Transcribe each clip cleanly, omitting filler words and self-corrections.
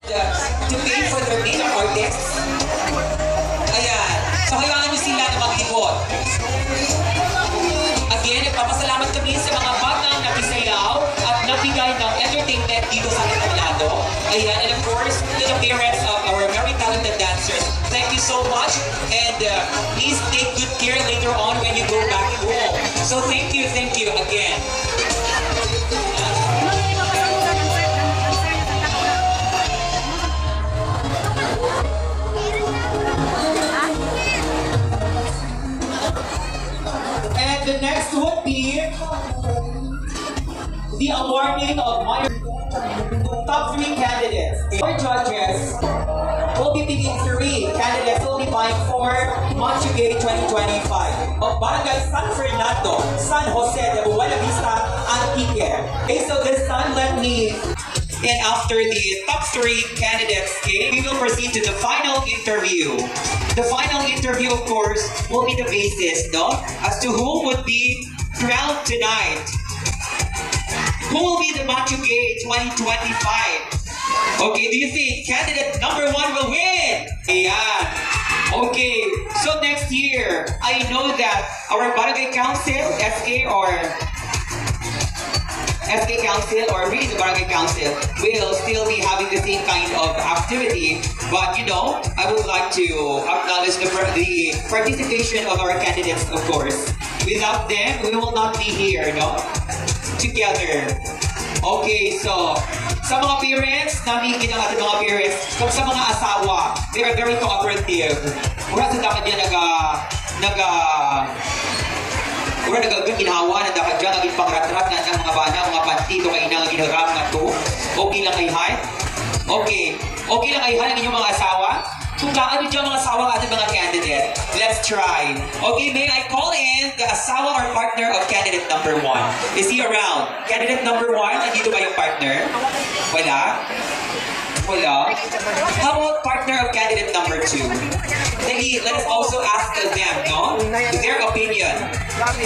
To pay for their makeup artists. Ayan. So, hayaan nyo sila na maglibot. Again, nagpapasalamat kami sa mga batang nakisayaw at nabigay ng entertainment dito sa Entablado. Ayan. And of course, to the parents of our very talented dancers, thank you so much. And please take good care later on when you go back home. So, thank you again. The next would be the awarding of my top 3 candidates. Our judges will be picking 3 candidates who will be vying for Monchugay 2025 of Barangay San Fernando, San Jose de Buena Vista, Antique. Okay, so this time let me. And after the top 3 candidates, okay, we will proceed to the final interview. The final interview, of course, will be the basis, no? As to who would be crowned tonight. Who will be the Monchugay 2025? Okay, do you think candidate number 1 will win? Yeah. Okay, so next year, I know that our Barangay Council, SK or Council or really the Barangay Council will still be having the same kind of activity, but you know, I would like to acknowledge the participation of our candidates, of course. Without them, we will not be here, no? Together. Okay, so sa mga parents, namigin ang ating mga parents, sa mga asawa, they are very cooperative. Mura sa dapat yan Mura nagaginawa na dapat dyan naging pangratrat na ng mga bana, mga pantito kayo nang ginarap na to. Okay lang ay hay? Okay. Okay lang ay hay ang inyong mga asawa? Kung kaano dyan mga asawa ng ating mga candidate, let's try. Okay, may I call in the asawa or partner of candidate number 1? Is he around? Candidate number 1, andito ba yung partner? Wala? Wala? How about partner of candidate number 2? Let us also ask them, no? Their opinion.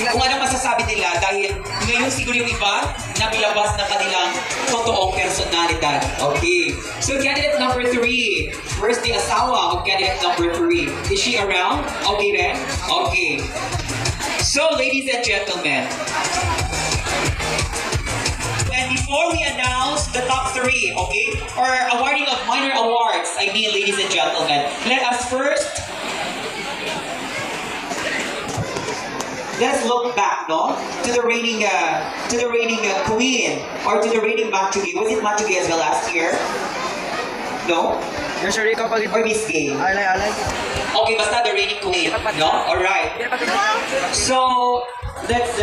Kung ano masasabi nila dahil ngayon siguro yung iba nabilabas ng kanilang totoong personalidad. Okay. So candidate number 3. Where's the asawa of candidate number 3? Is she around? Okay then? Okay. So ladies and gentlemen, and before we announce the top 3, okay, or awarding of minor awards, I mean, ladies and gentlemen, let us let's look back, no, to the reigning queen, or to the reigning Monchugay. Was it Monchugay as well last year? No? Or Miss Gay? Alay. Okay, basta the reigning queen, no? Alright. So, let's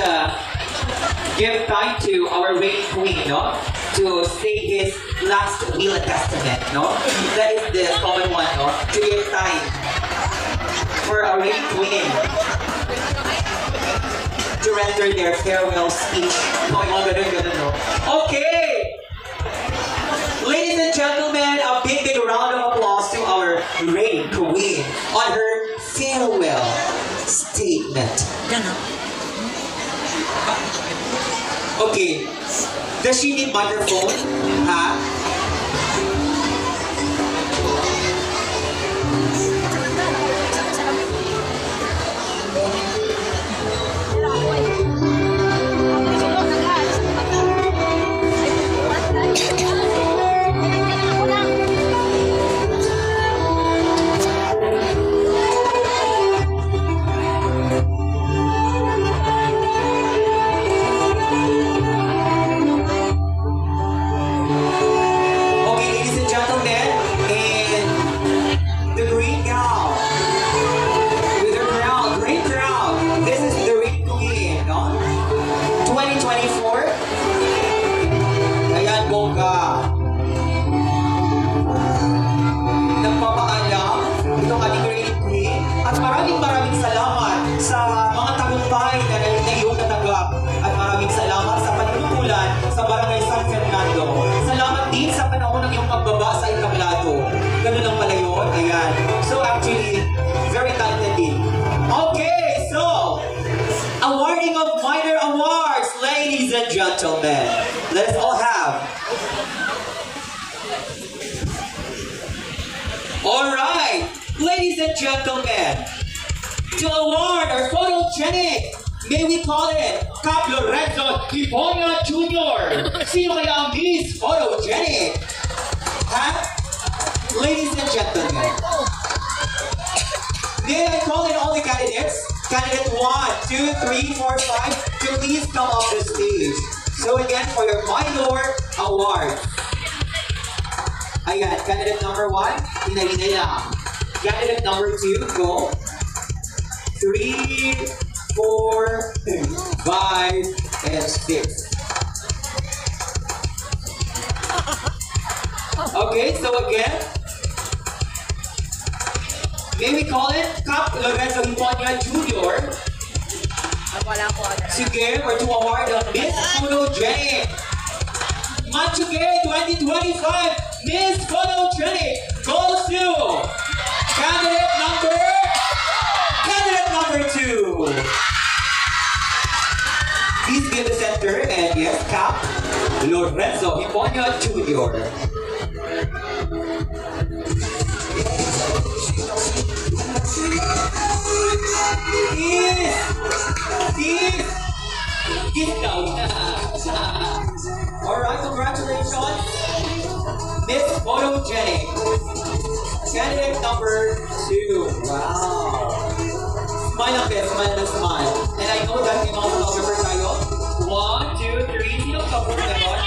give time to our reigning queen, no? To say his last will and testament, no? That is the common one, no? To give time for our reigning queen to render their farewell speech. No? Okay! Ladies and gentlemen, a big round of applause to our reigning queen on her farewell statement. Okay. Does she need microphone? Huh? Gentlemen, let's all have Alright, ladies and gentlemen, to award our photogenic, may we call it Cap Lorenzo Hiponia Jr. Sino kaya ang Miss Photogenic? Ha? Ladies and gentlemen, may I call in all the candidates? Candidate 1, 2, 3, 4, 5, to please come off the stage. So again, for your minor award. Ayan, candidate number 1, hinay-hinay lang. Candidate number 2, go. 3, 4, 5, and 6. Okay, so again, may we call it Cap Lorenzo Hiponia Jr. Sige, we're to award the Miss Photogenic. Manchuque 2025 Miss Photogenic goes to candidate number 2. Please give the center and yes, Cap Lorenzo Hiponia Jr. Get down. Alright, congratulations, Miss Photogenic. Candidate number 2. Wow. Smile lang, guys. Smile na smile. And I know that may mga photographer tayo. 1, 2, 3. Sino ka po naman?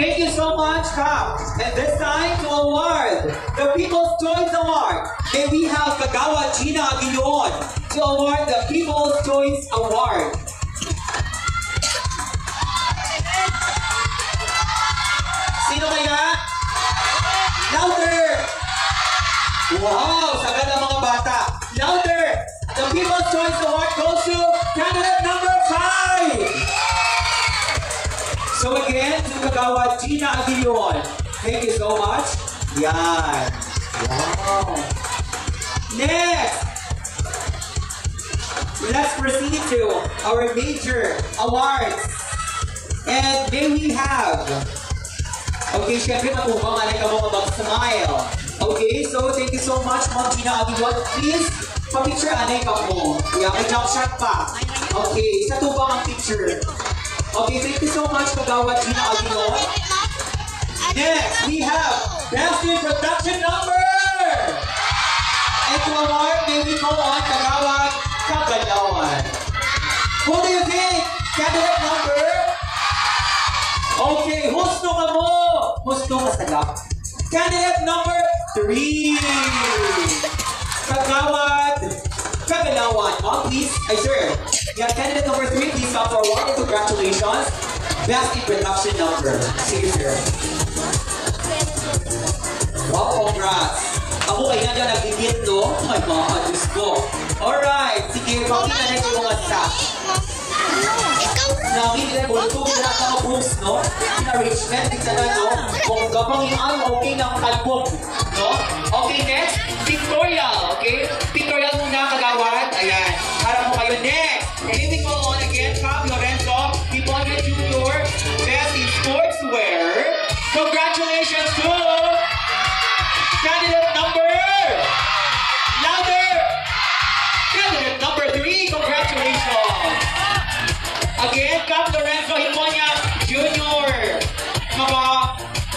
Thank you so much, Cap. And this time to award the People's Choice Award. May we have Kagawa Gina Aguillon to award the People's Choice Award. Sino kaya? Louder! Wow! Sagad ang mga bata. Louder! The People's Choice Award goes to candidate number 5! So again, to Kagawa Gina Aguillon. Thank you so much. Yan. Wow. Next! Let's proceed to our major awards. And may we have... Okay, syempre matubang alay ka mga mag-smile. Okay, so thank you so much, Ma'am Gina Aguillon. Please, pa-picture anay ka mo. Yeah, may jump shot pa. Okay, sa tubang ang picture. Okay, thank you so much, Kagawa Gina Aguillon. Next, we have Best in Production Number! And to award, may we call on Kagawa Kagalawan. Who do you think? Candidate number? Okay, husto ka mo! Husto ka sagap. Candidate number 3! Kagawad Kagalawan. Oh, please. Ay, sir. Yeah, candidate number 3, please come forward. And congratulations. Best in Production Number. Sige, sir. Wow, congrats. Ako kayo na dyan nag-hit, no? Ay, mga Diyos ko. Alright, sige, pakita na yung mga staff. Nakita mo, ito na mga books, no? Pina-arrangement, tignan na, no? Kung gabang yung okay ng album, no? Okay, next, pictorial, okay? Pictorial muna, Kagawad. Ayan, harap mo kayo. Next, here we go on again, Cap Lorenzo Hiponia Jr. Best in Sportswear. Congratulations to candidate number... Louder! Candidate number 3, congratulations! Again, Cap Lorenzo Hiponia Jr.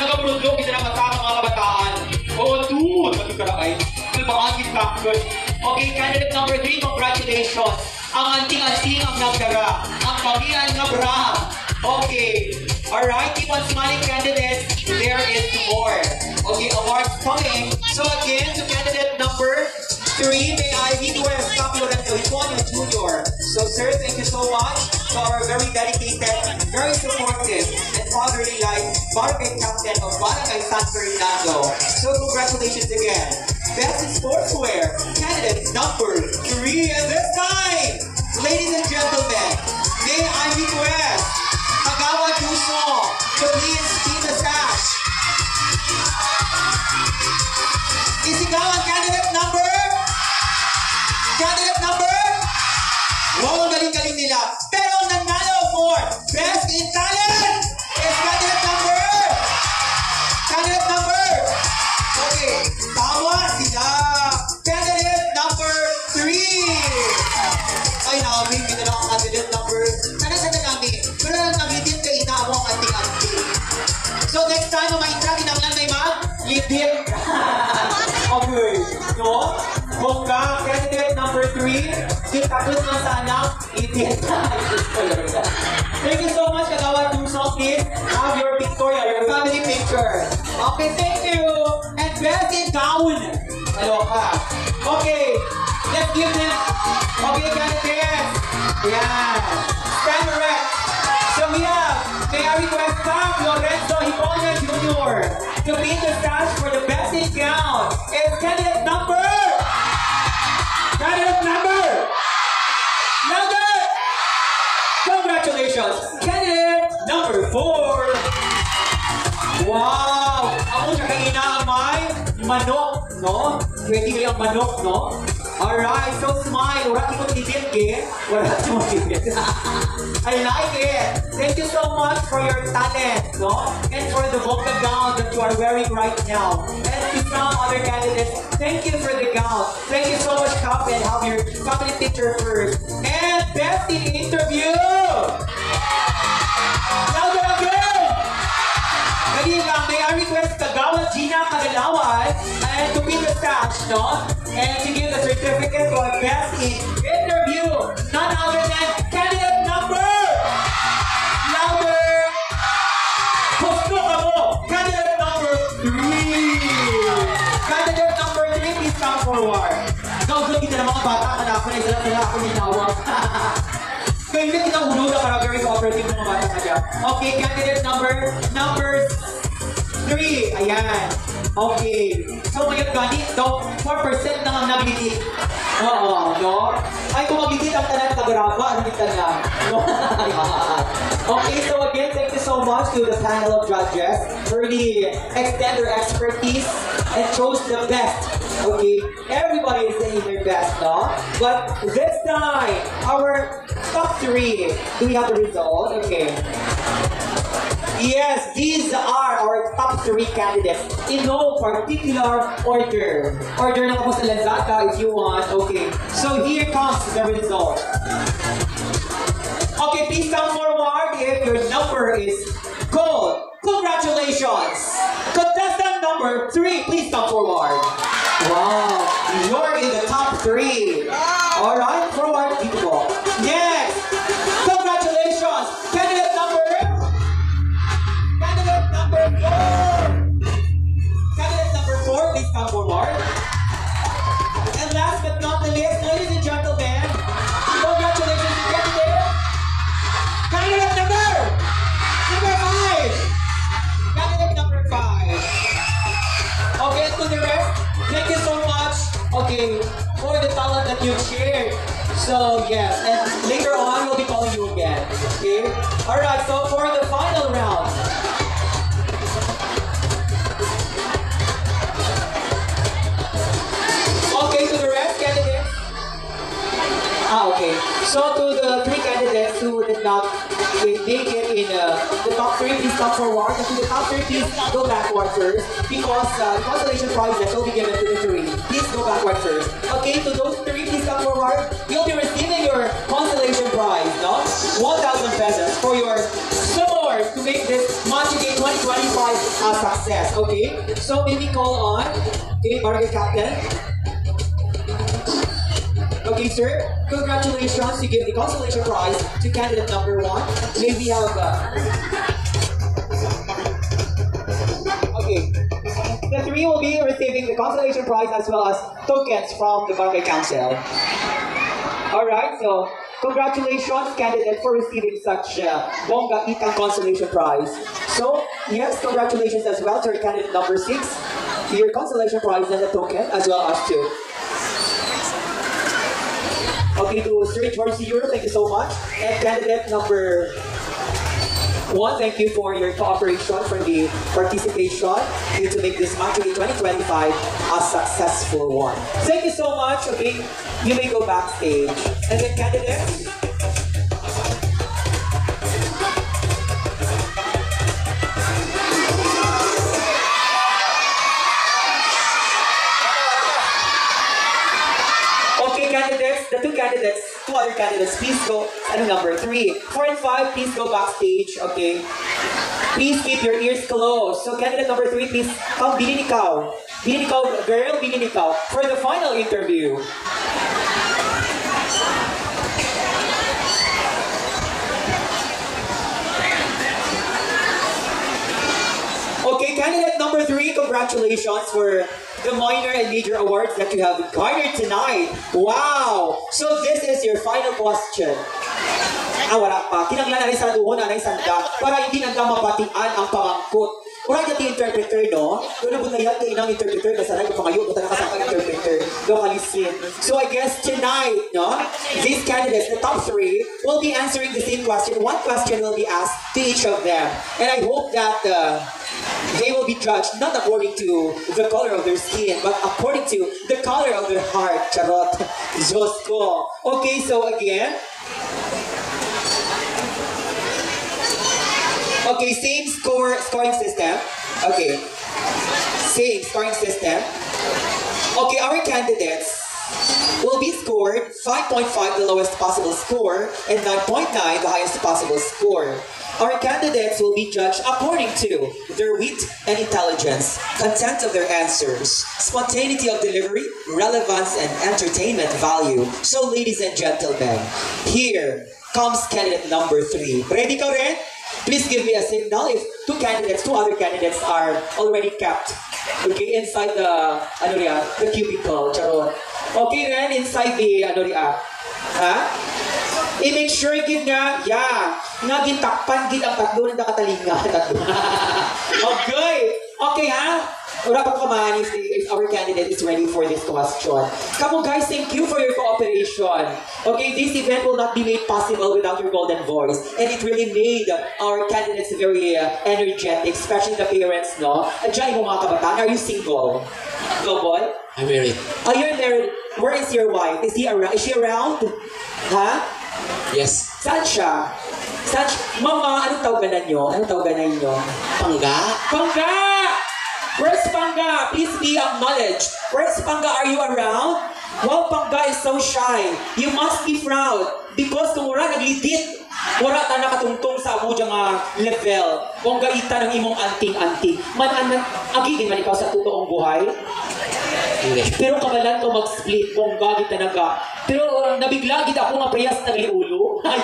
Nag-produce kita ng mata ng mga kabataan. Oo, dude! Magkikarakay. Nalbangagin ka. Good. Okay, candidate number 3, congratulations. Ang anting-anting ang nagdara. Ang pamiyan na bra. Okay. Alright, keep on smiling, candidates. There is more. Okay, awards coming. So again, to candidate number 3, may I request Cap Lorenzo Hiponia Jr. So sir, thank you so much for our very dedicated, very supportive, and fatherly life Barangay Captain of Barangay San Fernando. So congratulations again. Best in Sportswear, candidate number 3. And this time, ladies and gentlemen, may I request Kagawa Duso to please see the sash. Isigawan candidate number? Candidate number? Wow, ang galing-galing nila. Pero ang nanalo for Best in Talent is candidate number? Candidate number? Okay, tama, Gidip. Okay. No? Bongga, candidate number 3. Si takot na sana. Idiot. Thank you so much, Kagawa Tusok. Please have your pictorial, your family picture. Okay, thank you. And best in town. Hello ka. Okay. Let's give them. Okay, candidates. Yeah. Stand erect. So we have, may I request Sam Lorenzo Hipona Jr. to be in the stage for the best in gown. It's candidate number. Candidate number. Number. Congratulations. Candidate number 4. Wow. Ako siya kanina ang may manok, no? Pwede kayo ang manok, no? Alright, so smile. Wala ko titip, eh? Wala ko titip. I like it. Thank you so much for your talent, no? And for the vocal gown that you are wearing right now. And to some other candidates, thank you for the gown. Thank you so much, Kap, and have your family picture first. And best in interview! Louder again! Dali lang, may I request Kagawa Gina Kagalawan and to be the stage, no? And to give the certificate for best in interview. None other than candidate number. Louder. Gusto ka mo. Candidate number 3. Candidate number 3, please come forward. Gaugod kita ng mga bata. Anak ko na sila ako ninawag. Kaya hindi kita ulo na para very cooperative ng mga bata ka dyan. Okay, candidate number 3. Ayan. Okay. So ngayon ganit, no? 4% na ang nagigit. Oo, no? Ay, kung magigit ang tanan kagaraba, ano kita na? No? Okay, so again, thank you so much to the panel of judges for the extend their expertise and chose the best. Okay, everybody is saying their best, no? But this time, our top 3. Do we have the result? Okay. Yes, these are our top 3 candidates in no particular order. Order na kapos sa Lazada if you want. Okay, so here comes the result. Okay, please come forward if your number is gold. Congratulations! Contestant number 3, please come forward. Wow, you're in the top 3. Alright, forward, dito po. Next! Congratulations! Candidate number 4! Candidate number 4, please come forward. And last but not the least, ladies and gentlemen, congratulations to candidate. Candidate number 5. Candidate number 5. Okay, to the rest, thank you so much. Okay, for the talent that you've shared. So yes, and later on we'll be calling you again. Okay. All right. So for the final round. Okay, to the rest candidates. Okay. So to the 3 candidates who did not make it in the top 3, please come forward. And to the top 3, please go backward first. Because the consolation prize that will be given to the 3. Please go backward first. Okay, to those 3, please come forward. You'll be receiving your consolation prize, no? 1,000 pesos for your support to make this Match Game 2025 a success. Okay? So may we call on, okay, Barangay Captain. Okay, sir. Congratulations. You give the consolation prize to candidate number 1. May we have... Okay. The 3 will be receiving the consolation prize as well as tokens from the Barangay Council. Alright, so congratulations, candidate, for receiving such Bongga Itang consolation prize. So, yes, congratulations as well to candidate number 6. Your consolation prize and a token as well as 2. Okay, to Sir George Euro, thank you so much. And candidate number 1, thank you for your cooperation, for the participation to make this Match Game 2025 a successful one. Thank you so much. Okay, you may go backstage. And then candidates. The 2 other candidates, please go, number 3. 4 and 5, please go backstage, okay? Please keep your ears closed. So candidate number 3, please come, bilin ikaw. Bilin ikaw, girl, bilin ikaw. For the final interview. Okay, candidate number 3, congratulations for the minor and major awards that you have garnered tonight. Wow! So this is your final question. Wala pa. Kinanglan na sa duhon, na sanda, para hindi nanda mabatian ang pamangkot. Kurang jati interpreter, no? Doon na bunayat kayo ng interpreter, nasanay ko pa ngayon, buta nakasang interpreter, localistin. So I guess tonight, no? These candidates, the top 3, will be answering the same question. One question will be asked to each of them. And I hope that they will be judged not according to the color of their skin, but according to the color of their heart. Charot. Diyos ko. Okay, so again, okay, same scoring system. Okay, same scoring system. Okay, our candidates will be scored 5.5, the lowest possible score, and 9.9, the highest possible score. Our candidates will be judged according to their wit and intelligence, content of their answers, spontaneity of delivery, relevance, and entertainment value. So, ladies and gentlemen, here comes candidate number 3. Ready ka rin? Please give me a signal if two other candidates are already kept, okay, inside the cubicle. Charot. Okay, Ren, inside the, ha? I-make sure, gid nga, yeah, nga gintakpan, gid ang tatlo ng nakatalinga. Okay, okay, ha? Wrap up kaman if our candidate is ready for this question. Come on, guys, thank you for your cooperation. Okay, this event will not be made possible without your golden voice. And it really made our candidates very energetic, especially the parents, no? Diyan mo mga kabataan, are you single? Go, boy? I'm married. Oh, you're married. Where is your wife? Is she around? Ha? Yes. Saan siya? Mama, anong tawagan nyo? Anong tawagan ninyo? Pangga? Pangga! Where's Pangga? Please be acknowledged. Where's Pangga? Are you around? Wow, Pangga is so shy. You must be proud. Because kung wala naglidit, wala ta nakatungtong sa amo dyan nga level. Kung gaita ng imong anting-anting. Agigin man ikaw sa totoong buhay. Pero kabalan ko mag-split kung gagit talaga. Pero nabigla gid ako nga priyas na ulo. Ay,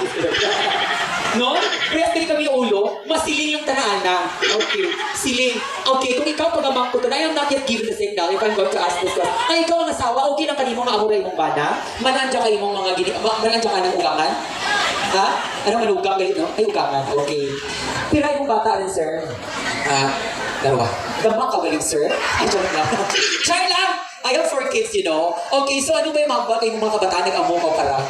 no? Priyas kami ulo, masiling yung tanaan. Okay, siling. Okay, kung ikaw pagamang ko to, I am not yet given the signal if I'm going to ask this question. Ay, ikaw ang asawa, okay lang kanimo nga amuray mong bana? Manandya kayo mong mga manandya ka ng ulangan? Ha? Ano manugang kayo, no? Ay, ugangan. Okay. Pero ay mong bata rin, sir? Dalawa. Gamang ka galing, sir? Ay, joke lang. Try lang! I have 4 kids, you know. Okay, so ano ba yung mga kabataan nag-amo ka para?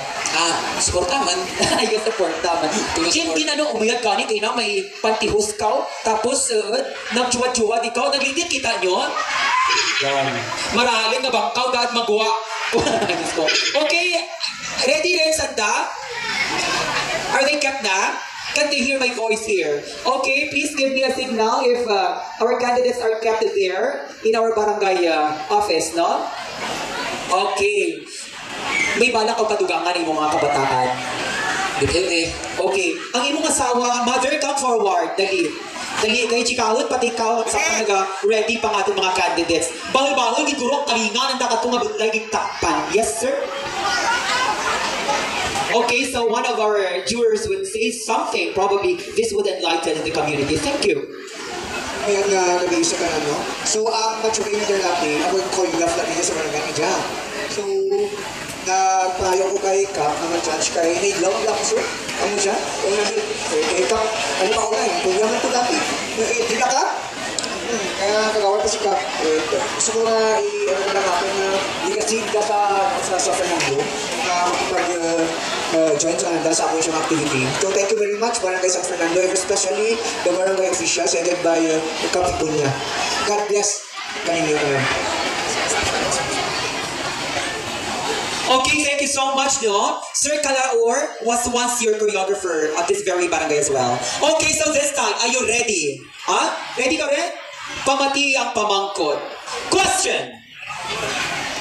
Suportaman. Ayun, suportaman. Jim, umiyag ka ni kayo na may pantihus ka, tapos nagjuwa-juwa ikaw, naglidit kita nyo? Yan. Marahalin na bangkaw, dahil magawa. Okay, ready rin, Santa? Are they kept na? Can they hear my voice here? Okay, please give me a signal if our candidates are kept there in our barangay office, no? Okay. May balak ka padugangan yung mga kabataan. Depende. Okay. Ang imong asawa, mother, come forward. Dali. Dali, kayo chikawot, pati ikaw sa ready pa nga itong mga candidates. Bahal-bahal, giguro ang talingan ang nakatunga lagi takpan. Yes, sir? Okay, so one of our viewers would say something. Probably this would enlighten the community. Thank you. Ngayon nga nag-iisa ka na, no? So, ang magsugay na dalapi, ako yung choreograph natin niya sa barangay ni Jam. So, nagpayo ko kay Kap na mag-judge kay Naglaw lang, sir. Ano siya? Kung namin, kay Kap, ano pa ko na, choreograph na ito dati. Di na ka? Kaya kagawal pa si Kap. Gusto ko na i-ano na lang natin na i-kasid ka sa Fernando na makipag-join sa kananda sa aking siyang activity. So thank you very much, Barangay San Fernando, and especially the barangay officials headed by Kapitol niya. God bless kanino. Okay, thank you so much, no? Sir Kalaor was once your choreographer at this very barangay as well. Okay, so this time, are you ready? Huh? Ready ka rin? Pamati ang pamangkot. Question!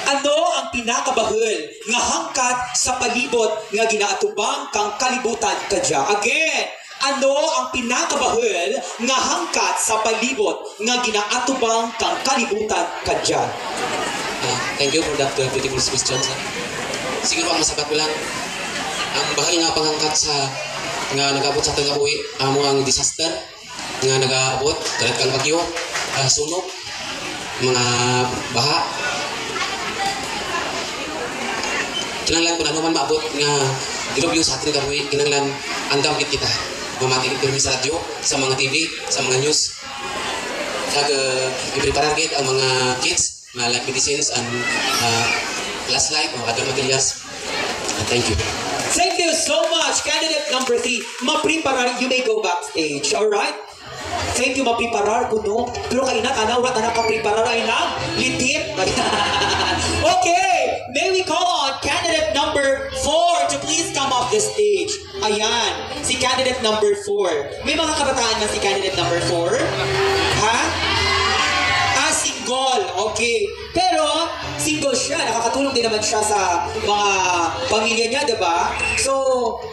Ano ang pinakabahul nga hangkat sa palibot nga ginaatubang kang kalibutan kadya? Again, Ano ang pinakabahal nga hangkat sa palibot nga ginaatubang kang kalibutan kadya? Thank you for that beautiful question, sir. Siguro ang masabat ko lang, ang bahal nga panghangkat sa nga nag-abot sa tagabuhi, amo ang disaster nga nag-aabot, kalat kang bagyo, sunog, mga baha. Kinanglan ko na naman maabot nga dilobyo sa ating kabuhi, kinanglan andam kita. Mamatigit kami sa radyo, sa mga TV, sa mga news. Kag i-prepare ang mga kids, mga life medicines and flashlight o other materials. Thank you. Thank you so much, candidate number 3. Mapreparar, you may go backstage, alright? Thank you, mapreparar ko, no? Pero kayo na, tanaw na nakapreparar ay na, litip. Okay, may we call on candidate number 4 to please come off the stage. Ayan, si candidate number 4. May mga kabataan na si candidate number 4? Ha? Single. Okay. Pero, single siya. Nakakatulong din naman siya sa mga pamilya niya, diba? So,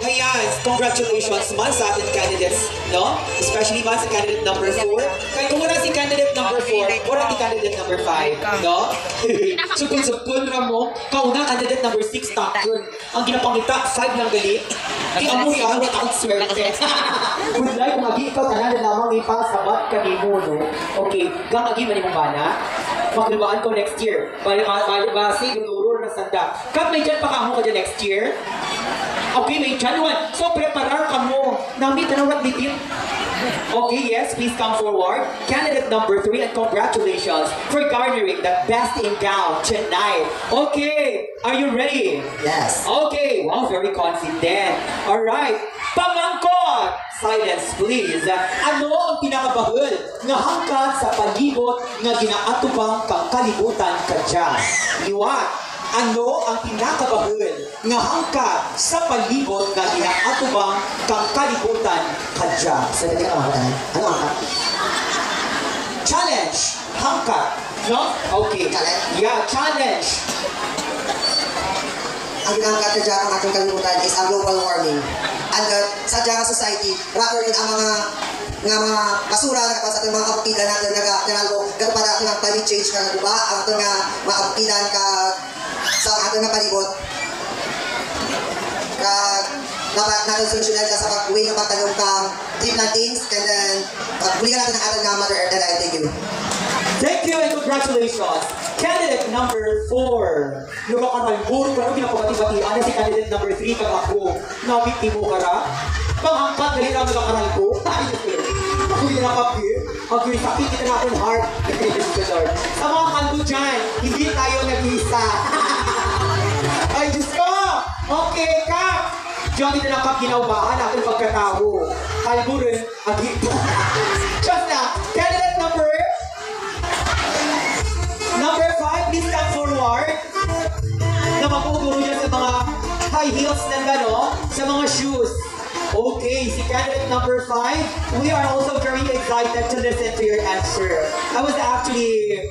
ayan. Congratulations man sa ating candidates, no? Especially man sa candidate number 4. Kaya kung wala si candidate number 4, wala si candidate number 5, no? Sukul-sukul na mo. Kauna, candidate number 6, takon. Ang ginapangita, 5 lang gali. Kaya mo yan, wala akong swerte. Kung like, kung agi ikaw, tanan na namang ipasabat ka ni mo, no? Okay. Gang agi man yung bana. Maglibaan ko next year. Basi, gulurur na sanda. Kap, may dyan pa ka mo ka dyan next year? Okay, may dyan one. So, preparar ka mo. Namit na what bitin? Okay, yes, please come forward. Candidate number 3, and congratulations for garnering the best in gown tonight. Okay, are you ready? Yes. Okay, wow, very confident. Alright, pamangkot! Silence, please. Ano ang pinakabahal nga hangkat sa palibot nga ginaatubang kang kalibutan kadya? Liwat, ano ang pinakabahal nga hangkat sa palibot nga ginaatubang kang kalibutan kadya? Sa dali ang hangkat. Ano ang hangkat? Challenge, hangkat. No? Okay. Challenge? Yeah, challenge. Ang ginangkat na dyan ang ating kalimutan is ang global warming. And sa dyan society, rather rin ang mga basura na kapag sa ating mga kabutilan natin nag-algo, gano'n para ating ang climate change ka diba? Ang ating mga kabutilan ka sa ating mga palibot. Dapat natin solusyonan ka sa pag-uwi ng pagtanong kang tree plantings and then pag-buligan natin ang ating nga Mother Earth. And I thank you. Thank you and congratulations. Candidate number 4. Yung mga kanalburo ko, ano ginapagati-batian na si candidate number 3 kag ako. Nabiti mo ka ra? Panghangkat, dali lang nagkakaral ko. Ako yung nakapir. Ang sakit kita natin heart. Sa mga kanto dyan, hindi tayo nag-isa. Ay, Diyos ko! Okay, Kap! Diyan kita nakapginaubahan natin pagkatao. Kalburin, agit. Just na, candidate number 5, please come forward. Na magpupuro dyan sa mga high heels na gano, sa mga shoes. Okay, si candidate number 5, we are also very excited to listen to your answer. I was actually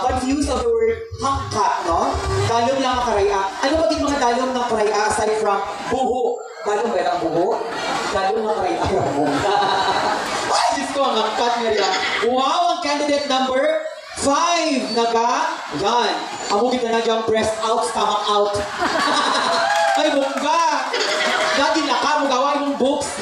confused of the word hangkat, no? Dalong lang makaraya. Ano ba yung mga dalong ng karaya aside from buho? Dalong ba yung buho? Dalong ng karaya. Ay, Diyos ko, ang hangkat niya rin. Wow, ang candidate number 5 yan. Amo kita na diyang breast out, stomach out. Ay, bongga! Dati naka, magawa yung books.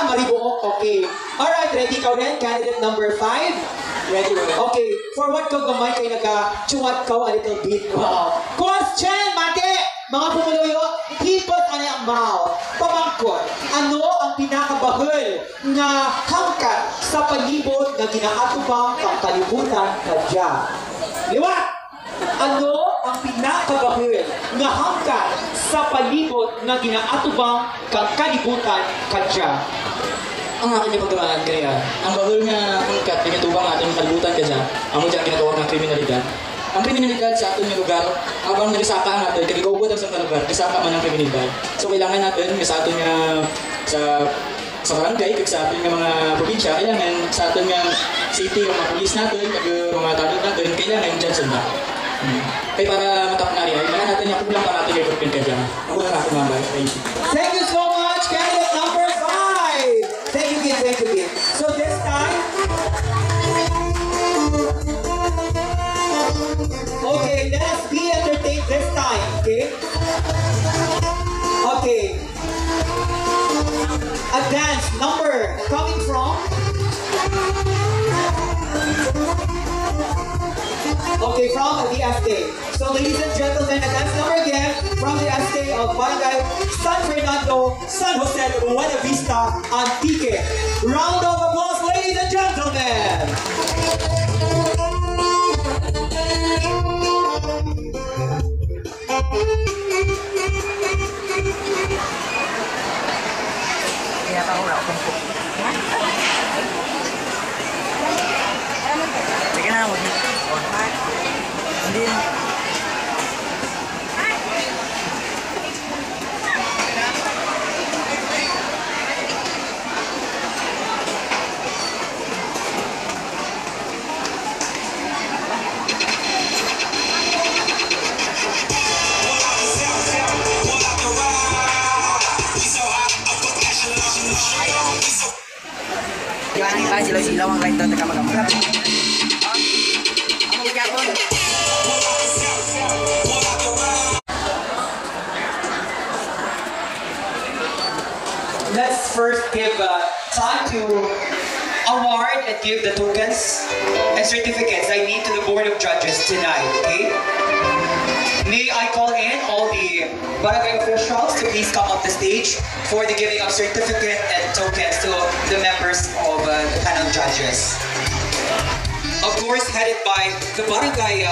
Maribuok, okay. Alright, ready ka rin? Candidate number 5? Ready? Okay, for what ka gamay kayo nag-chuwat ka a little bit. Wow. Question, mate! Mga pumuloyo, hipot ano ang mouth. Pamangkot, ano ang pinakabahal nga hangkat sa palibot na ginaatubang kang kalibutan kadya? Liwat! Ano ang pinakabahal nga hangkat sa palibot na ginaatubang kang kalibutan kadya? Ang aking ipagdamaan kaya, ang bahul nga hangkat, pinatubang ating kalibutan ka dyan, ang mga ginatawag ng kriminalidad. Ang kriminalidad sa ating lugar, habang narisaka natin, kagigawad ang sa lugar, risaka man ang kriminalidad. So kailangan natin, sa ating sa barangay, kag sa ating mga probinsya, kailangan sa ating city, yung mga police natin, kag mga talot natin, kailangan dyan sanda. Kaya para matapnari, kailangan natin yung kulang pa natin yung pagpil ka dyan. Ang kulang natin mamay. Thank you so much, candidate number going to give. So this time, okay, let us be entertained this time, okay? Okay. A dance number coming from? Okay, from the SK. So ladies and gentlemen, a dance number again from the SK of Barangay San Fernando, San Jose, Buena Vista, Antique. Round of applause, ladies and gentlemen. Sige na, huwag niyo. Hindi. Di ba nang iba, silaw-silaw ang kahit doon, taga-magamagap. Ang magkapon. Let's first give time to award and give the tokens and certificates I need to the Board of Judges tonight, okay? May I call in all the barangay officials to please come up the stage for the giving of certificate and tokens to the members of the panel judges. Of course, headed by the barangay